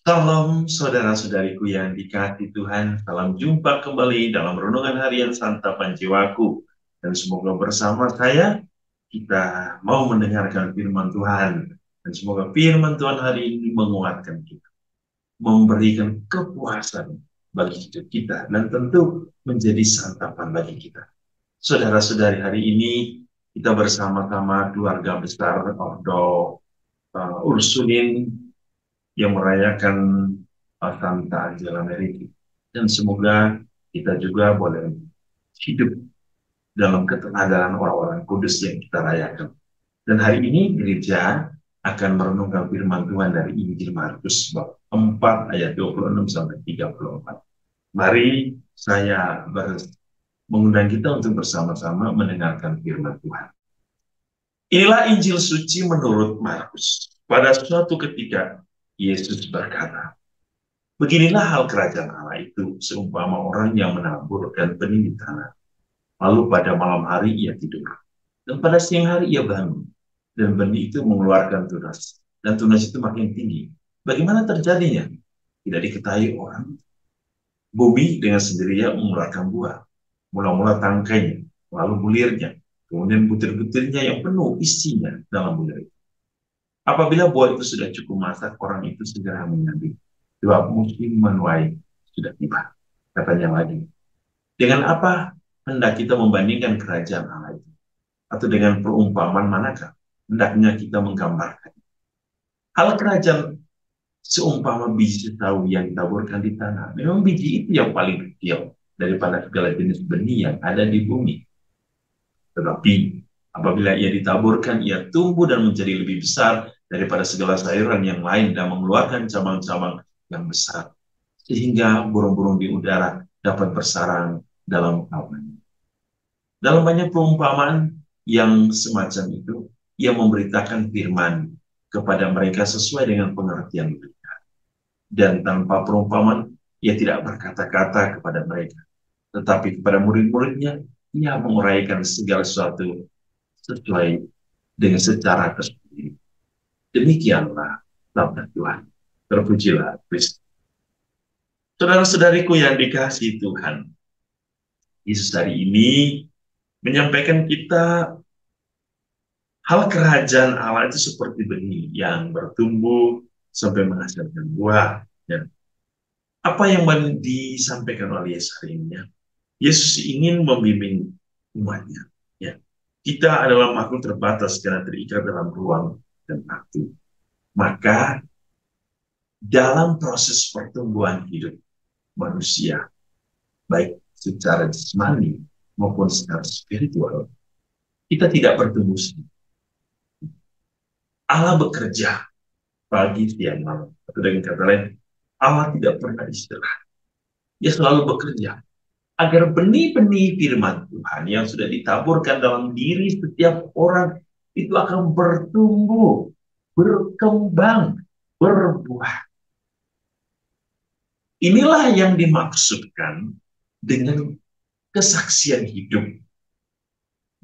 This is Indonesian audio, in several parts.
Salam saudara-saudariku yang dikasihi Tuhan, salam jumpa kembali dalam renungan harian Santapan Jiwaku. Dan semoga bersama saya kita mau mendengarkan firman Tuhan. Dan semoga firman Tuhan hari ini menguatkan kita, memberikan kepuasan bagi hidup kita, dan tentu menjadi santapan bagi kita. Saudara-saudari, hari ini kita bersama-sama keluarga besar Ordo Ursunin yang merayakan Santa Angela Meriti. Dan semoga kita juga boleh hidup dalam keteladanan orang-orang kudus yang kita rayakan. Dan hari ini gereja akan merenungkan firman Tuhan dari Injil Markus bab 4 ayat 26 sampai 34. Mari saya mengundang kita untuk bersama-sama mendengarkan firman Tuhan. Inilah Injil suci menurut Markus. Pada suatu ketika Yesus berkata, "Beginilah hal kerajaan Allah itu, seumpama orang yang menaburkan benih di tanah. Lalu pada malam hari ia tidur, dan pada siang hari ia bangun, dan benih itu mengeluarkan tunas, dan tunas itu makin tinggi. Bagaimana terjadinya? Tidak diketahui orang. Bumi dengan sendirinya mengeluarkan buah, mula-mula tangkainya, lalu bulirnya, kemudian butir-butirnya yang penuh isinya dalam bulir itu. Apabila buah itu sudah cukup masak, orang itu segera mengambil. Sebab musim menuai sudah tiba." Katanya lagi, "Dengan apa hendak kita membandingkan kerajaan Allah itu? Atau dengan perumpamaan manakah hendaknya kita menggambarkan? Hal kerajaan seumpama biji tahu yang ditaburkan di tanah. Memang biji itu yang paling kecil daripada segala jenis benih yang ada di bumi. Tetapi apabila ia ditaburkan, ia tumbuh dan menjadi lebih besar daripada segala sayuran yang lain dan mengeluarkan cabang-cabang yang besar, sehingga burung-burung di udara dapat bersarang dalam awan." Dalam banyak perumpamaan yang semacam itu, ia memberitakan firman kepada mereka sesuai dengan pengertian mereka. Dan tanpa perumpamaan, ia tidak berkata-kata kepada mereka. Tetapi kepada murid-muridnya, ia menguraikan segala sesuatu sesuai dengan secara tersendiri. Demikianlah sabda Tuhan. Terpujilah Kristus. Saudara-saudariku yang dikasihi Tuhan, Yesus hari ini menyampaikan kita hal kerajaan Allah itu seperti benih yang bertumbuh sampai menghasilkan buah. Ya. Apa yang disampaikan oleh Yesus hari ini? Yesus ingin membimbing umatnya. Ya. Kita adalah makhluk terbatas karena terikat dalam ruang dan waktu. Maka dalam proses pertumbuhan hidup manusia, baik secara jasmani maupun secara spiritual, kita tidak bertumbuh sendiri. Allah bekerja pagi, siang, malam. Atau dengan kata lain, Allah tidak pernah istirahat. Dia selalu bekerja agar benih-benih firman Tuhan yang sudah ditaburkan dalam diri setiap orang itu akan bertumbuh, berkembang, berbuah. Inilah yang dimaksudkan dengan kesaksian hidup.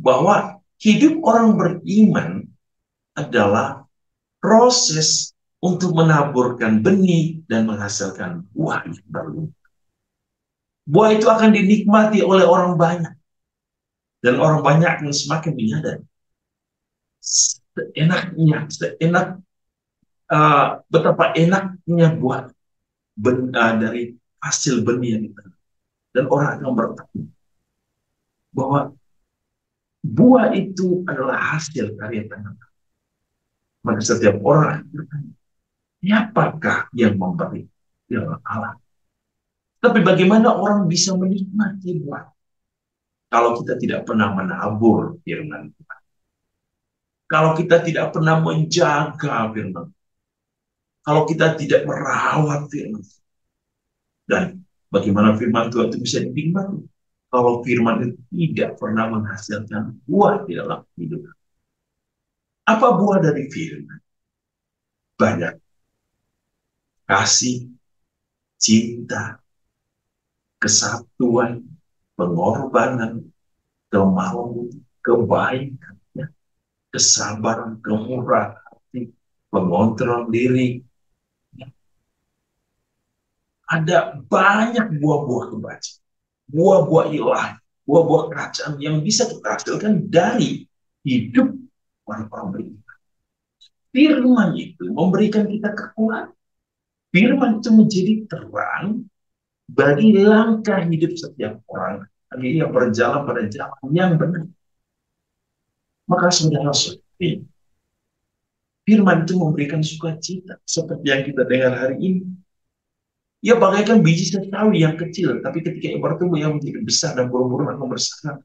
Bahwa hidup orang beriman adalah proses untuk menaburkan benih dan menghasilkan buah yang baru. Buah itu akan dinikmati oleh orang banyak. Dan orang banyak akan semakin menyadari betapa enaknya buah dari hasil benih yang itu. Dan orang akan bertanya bahwa buah itu adalah hasil karya tangan. Maka setiap orang akan bertanya, siapakah yang memberi? Dia Allah. Tapi bagaimana orang bisa menikmati buah kalau kita tidak pernah menabur firman Tuhan? Kalau kita tidak pernah menjaga firman, kalau kita tidak merawat firman, dan bagaimana firman Tuhan itu bisa dinikmati kalau firman itu tidak pernah menghasilkan buah di dalam hidup? Apa buah dari firman? Banyak. Kasih, cinta, kesatuan, pengorbanan, kemauan, kebaikan, ya, kesabaran, kemurahan hati, pengontrol diri. Ya. ada banyak buah-buah kebajikan, buah-buah ilahi, buah-buah kerajaan yang bisa kita hasilkan dari hidup orang-orang beriman. Firman itu memberikan kita kekuatan. Firman itu menjadi terang bagi langkah hidup setiap orang yang berjalan pada jalan yang benar. Maka saudara-saudari, firman itu memberikan sukacita seperti yang kita dengar hari ini. Ia bagaikan biji sesawi yang kecil, tapi ketika ia bertumbuh yang menjadi besar dan burung-burung akan bersarang.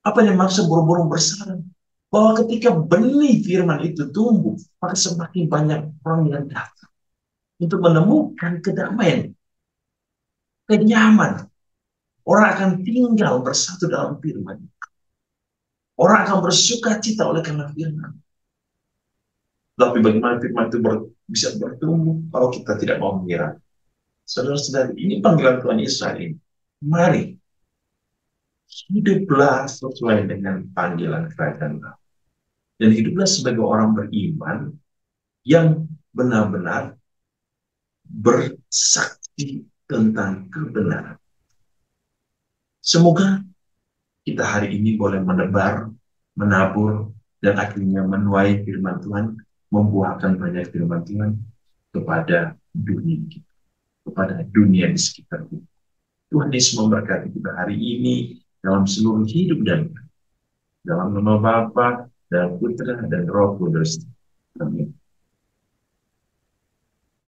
Apa yang maksud burung-burung bersarang? Bahwa ketika benih firman itu tumbuh, maka semakin banyak orang yang datang untuk menemukan kedamaian, kenyamanan. Orang akan tinggal bersatu dalam firman. Orang akan bersuka cita oleh karena firman. Tapi bagaimana firman itu bisa bertumbuh kalau kita tidak mau mengira? Saudara-saudari, ini panggilan Tuhan Yesus hari ini. Mari, hiduplah sesuai dengan panggilan kerajaan Allah. Dan hiduplah sebagai orang beriman yang benar-benar bersaksi tentang kebenaran. Semoga kita hari ini boleh menebar, menabur, dan akhirnya menuai firman Tuhan, membuahkan banyak firman Tuhan kepada dunia kita, kepada dunia di sekitar kita. Tuhan Yesus memberkati kita hari ini dalam seluruh hidup dan dalam nama Bapa dan Putra dan Roh Kudus. Amin.